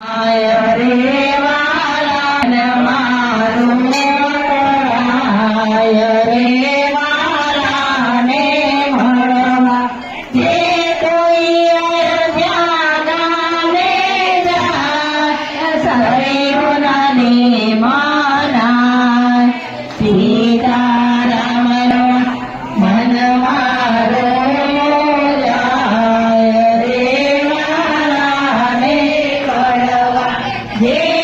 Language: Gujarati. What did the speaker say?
આય રે વાલા મારું આય રે વાલા ને મળવા જે કોઈ અજાના ને જાય સરેઓના ને મનાય સીતારામનો મન મારો જાય રે વાલા ને મળવા જે